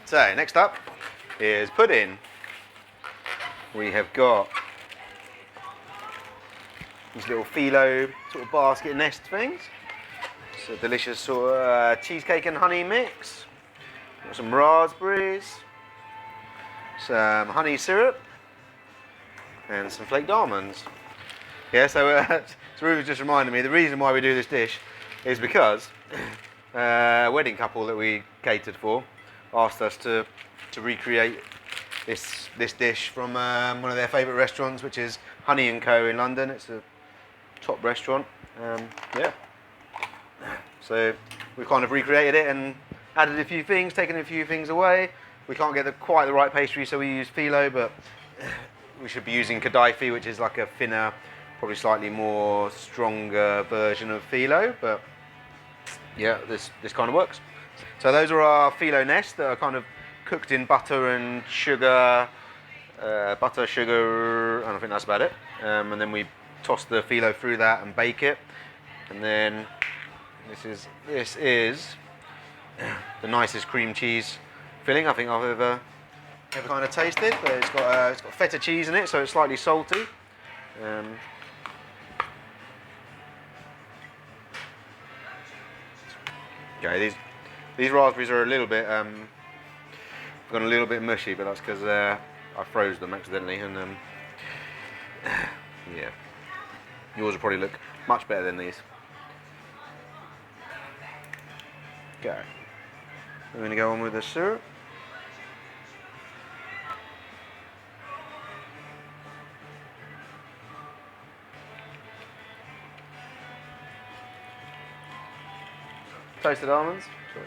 So next up is pudding. We have got these little filo sort of basket nest things. It's a delicious sort of cheesecake and honey mix. Got some raspberries, some honey syrup, and some flaked almonds. Yeah, so Ruth just reminded me the reason why we do this dish is because a wedding couple that we catered for asked us to recreate this dish from one of their favourite restaurants, which is Honey and Co in London. It's a top restaurant. Yeah. So we kind of recreated it and added a few things, taken a few things away. We can't get quite the right pastry, so we use filo, but we should be using kadaifi, which is like a thinner, probably slightly more stronger version of filo. But yeah, this kind of works. So those are our filo nests that are kind of cooked in butter and sugar, and I think that's about it. And then we toss the filo through that and bake it. And then this is the nicest cream cheese filling I think I've ever kind of tasted. But it's got feta cheese in it, so it's slightly salty. Okay, these raspberries are a little bit gone a little bit mushy, but that's because I froze them accidentally, and yeah, yours will probably look much better than these. Okay, we're going to go on with the syrup. Toasted almonds. Sorry.